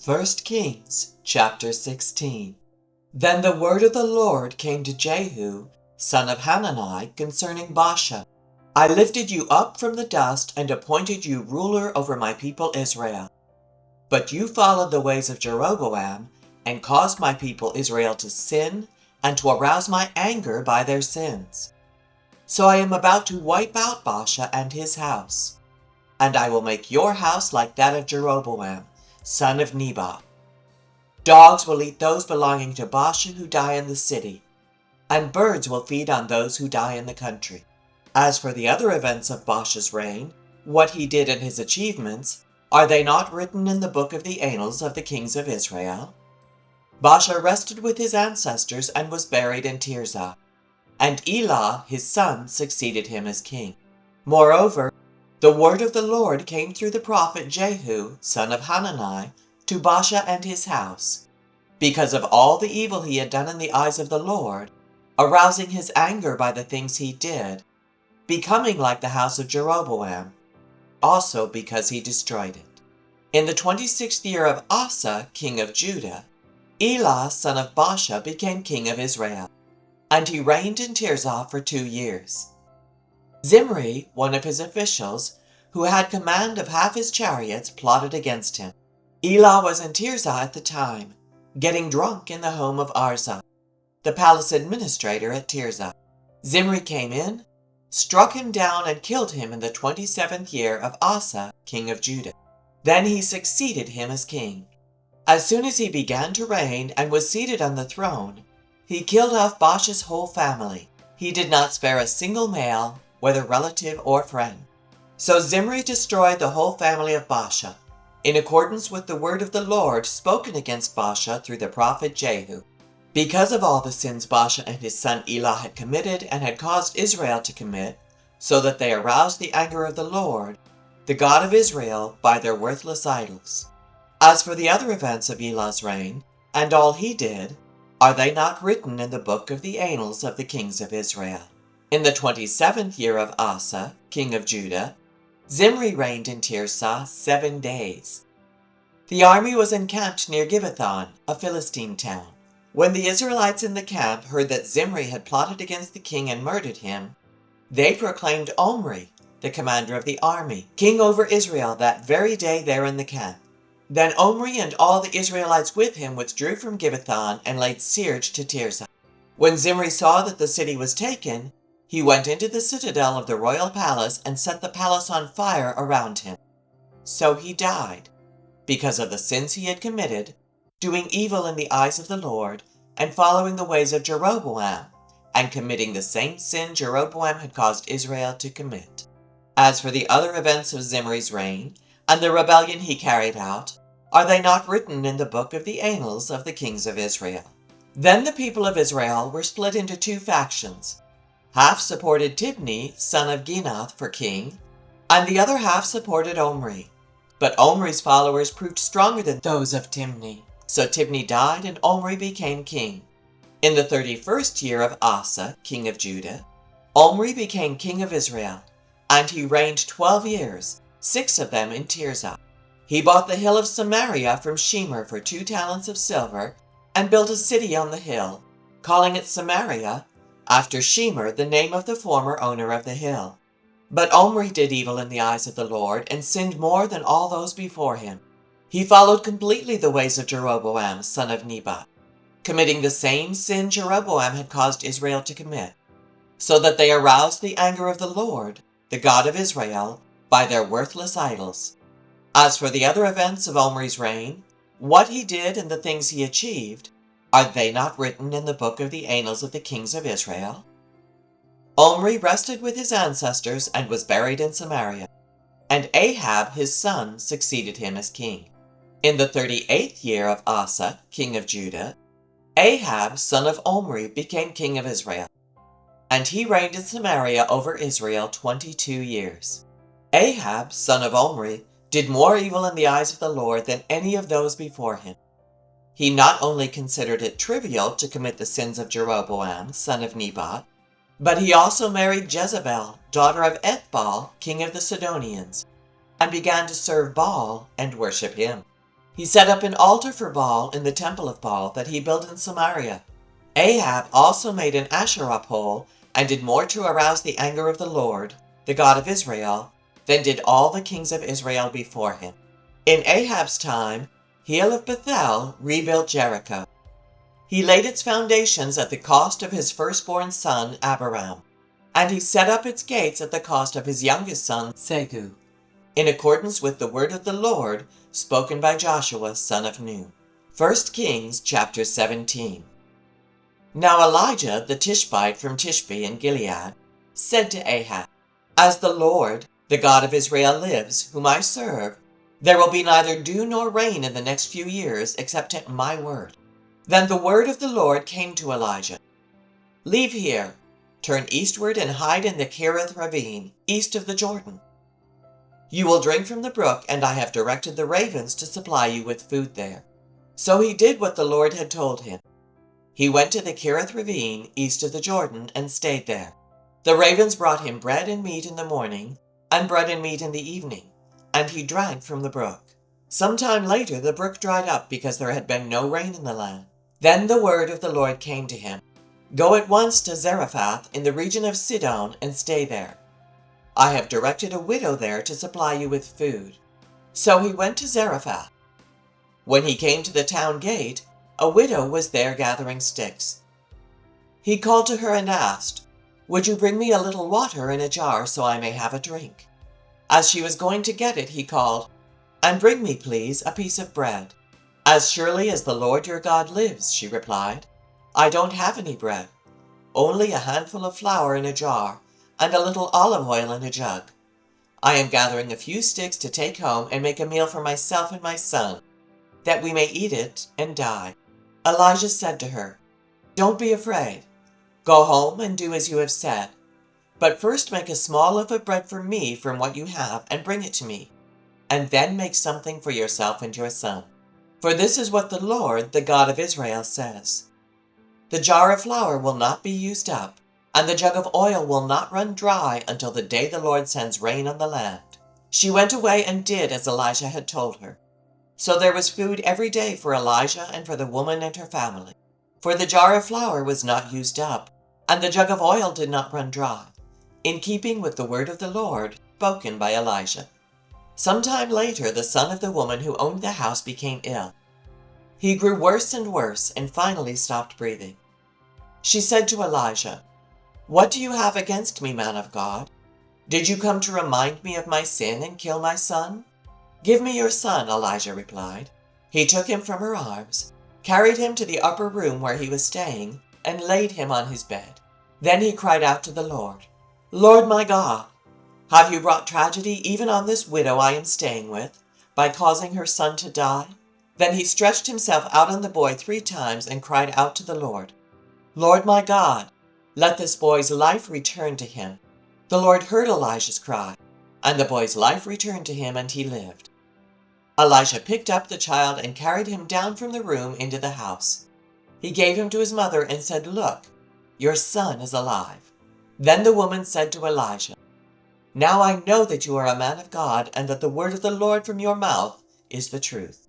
1 Kings chapter 16. Then the word of the Lord came to Jehu, son of Hanani, concerning Baasha. I lifted you up from the dust and appointed you ruler over my people Israel. But you followed the ways of Jeroboam and caused my people Israel to sin and to arouse my anger by their sins. So I am about to wipe out Baasha and his house, and I will make your house like that of Jeroboam, son of Nebat. Dogs will eat those belonging to Baasha who die in the city, and birds will feed on those who die in the country. As for the other events of Baasha's reign, what he did and his achievements, are they not written in the book of the annals of the kings of Israel? Baasha rested with his ancestors and was buried in Tirzah, and Elah his son succeeded him as king. Moreover, the word of the Lord came through the prophet Jehu, son of Hanani, to Baasha and his house, because of all the evil he had done in the eyes of the Lord, arousing his anger by the things he did, becoming like the house of Jeroboam, also because he destroyed it. In the 26th year of Asa, king of Judah, Elah, son of Baasha, became king of Israel, and he reigned in Tirzah for 2 years. Zimri, one of his officials, who had command of half his chariots, plotted against him. Elah was in Tirzah at the time, getting drunk in the home of Arza, the palace administrator at Tirzah. Zimri came in, struck him down, and killed him in the 27th year of Asa, king of Judah. Then he succeeded him as king. As soon as he began to reign and was seated on the throne, he killed off Baasha's whole family. He did not spare a single male, whether relative or friend. So Zimri destroyed the whole family of Baasha, in accordance with the word of the Lord spoken against Baasha through the prophet Jehu. Because of all the sins Baasha and his son Elah had committed and had caused Israel to commit, so that they aroused the anger of the Lord, the God of Israel, by their worthless idols. As for the other events of Elah's reign, and all he did, are they not written in the book of the annals of the kings of Israel? In the 27th year of Asa, king of Judah, Zimri reigned in Tirzah 7 days. The army was encamped near Gibbethon, a Philistine town. When the Israelites in the camp heard that Zimri had plotted against the king and murdered him, they proclaimed Omri, the commander of the army, king over Israel that very day there in the camp. Then Omri and all the Israelites with him withdrew from Gibbethon and laid siege to Tirzah. When Zimri saw that the city was taken, he went into the citadel of the royal palace and set the palace on fire around him. So he died, because of the sins he had committed, doing evil in the eyes of the Lord, and following the ways of Jeroboam, and committing the same sin Jeroboam had caused Israel to commit. As for the other events of Zimri's reign, and the rebellion he carried out, are they not written in the book of the annals of the kings of Israel? Then the people of Israel were split into 2 factions. Half supported Tibni, son of Ginath, for king, and the other half supported Omri. But Omri's followers proved stronger than those of Tibni. So Tibni died and Omri became king. In the 31st year of Asa, king of Judah, Omri became king of Israel, and he reigned 12 years, 6 of them in Tirzah. He bought the hill of Samaria from Shemer for 2 talents of silver, and built a city on the hill, calling it Samaria, after Shemer, the name of the former owner of the hill. But Omri did evil in the eyes of the Lord, and sinned more than all those before him. He followed completely the ways of Jeroboam, son of Nebat, committing the same sin Jeroboam had caused Israel to commit, so that they aroused the anger of the Lord, the God of Israel, by their worthless idols. As for the other events of Omri's reign, what he did and the things he achieved, are they not written in the book of the annals of the kings of Israel? Omri rested with his ancestors and was buried in Samaria, and Ahab his son succeeded him as king. In the 38th year of Asa, king of Judah, Ahab, son of Omri, became king of Israel, and he reigned in Samaria over Israel 22 years. Ahab, son of Omri, did more evil in the eyes of the Lord than any of those before him. He not only considered it trivial to commit the sins of Jeroboam, son of Nebat, but he also married Jezebel, daughter of Ethbaal, king of the Sidonians, and began to serve Baal and worship him. He set up an altar for Baal in the temple of Baal that he built in Samaria. Ahab also made an Asherah pole and did more to arouse the anger of the Lord, the God of Israel, than did all the kings of Israel before him. In Ahab's time, Hiel of Bethel rebuilt Jericho. He laid its foundations at the cost of his firstborn son Abiram, and he set up its gates at the cost of his youngest son Segu, in accordance with the word of the Lord spoken by Joshua son of Nun. 1 Kings chapter 17. Now Elijah the Tishbite from Tishbe in Gilead said to Ahab, As the Lord, the God of Israel lives, whom I serve, there will be neither dew nor rain in the next few years except at my word. Then the word of the Lord came to Elijah. Leave here, turn eastward and hide in the Kerith ravine, east of the Jordan. You will drink from the brook, and I have directed the ravens to supply you with food there. So he did what the Lord had told him. He went to the Kerith ravine, east of the Jordan, and stayed there. The ravens brought him bread and meat in the morning, and bread and meat in the evening, and he drank from the brook. Some time later the brook dried up because there had been no rain in the land. Then the word of the Lord came to him. Go at once to Zarephath in the region of Sidon and stay there. I have directed a widow there to supply you with food. So he went to Zarephath. When he came to the town gate, a widow was there gathering sticks. He called to her and asked, Would you bring me a little water in a jar so I may have a drink? As she was going to get it, he called, And bring me, please, a piece of bread. As surely as the Lord your God lives, she replied, I don't have any bread, only a handful of flour in a jar and a little olive oil in a jug. I am gathering a few sticks to take home and make a meal for myself and my son, that we may eat it and die. Elijah said to her, Don't be afraid. Go home and do as you have said. But first make a small loaf of bread for me from what you have and bring it to me, and then make something for yourself and your son. For this is what the Lord, the God of Israel, says. The jar of flour will not be used up, and the jug of oil will not run dry until the day the Lord sends rain on the land. She went away and did as Elijah had told her. So there was food every day for Elijah and for the woman and her family. For the jar of flour was not used up, and the jug of oil did not run dry, in keeping with the word of the Lord spoken by Elijah. Some time later, the son of the woman who owned the house became ill. He grew worse and finally stopped breathing. She said to Elijah, What do you have against me, man of God? Did you come to remind me of my sin and kill my son? Give me your son, Elijah replied. He took him from her arms, carried him to the upper room where he was staying, and laid him on his bed. Then he cried out to the Lord, Lord my God, have you brought tragedy even on this widow I am staying with, by causing her son to die? Then he stretched himself out on the boy 3 times and cried out to the Lord, Lord my God, let this boy's life return to him. The Lord heard Elijah's cry, and the boy's life returned to him, and he lived. Elijah picked up the child and carried him down from the room into the house. He gave him to his mother and said, Look, your son is alive. Then the woman said to Elijah, Now I know that you are a man of God, and that the word of the Lord from your mouth is the truth.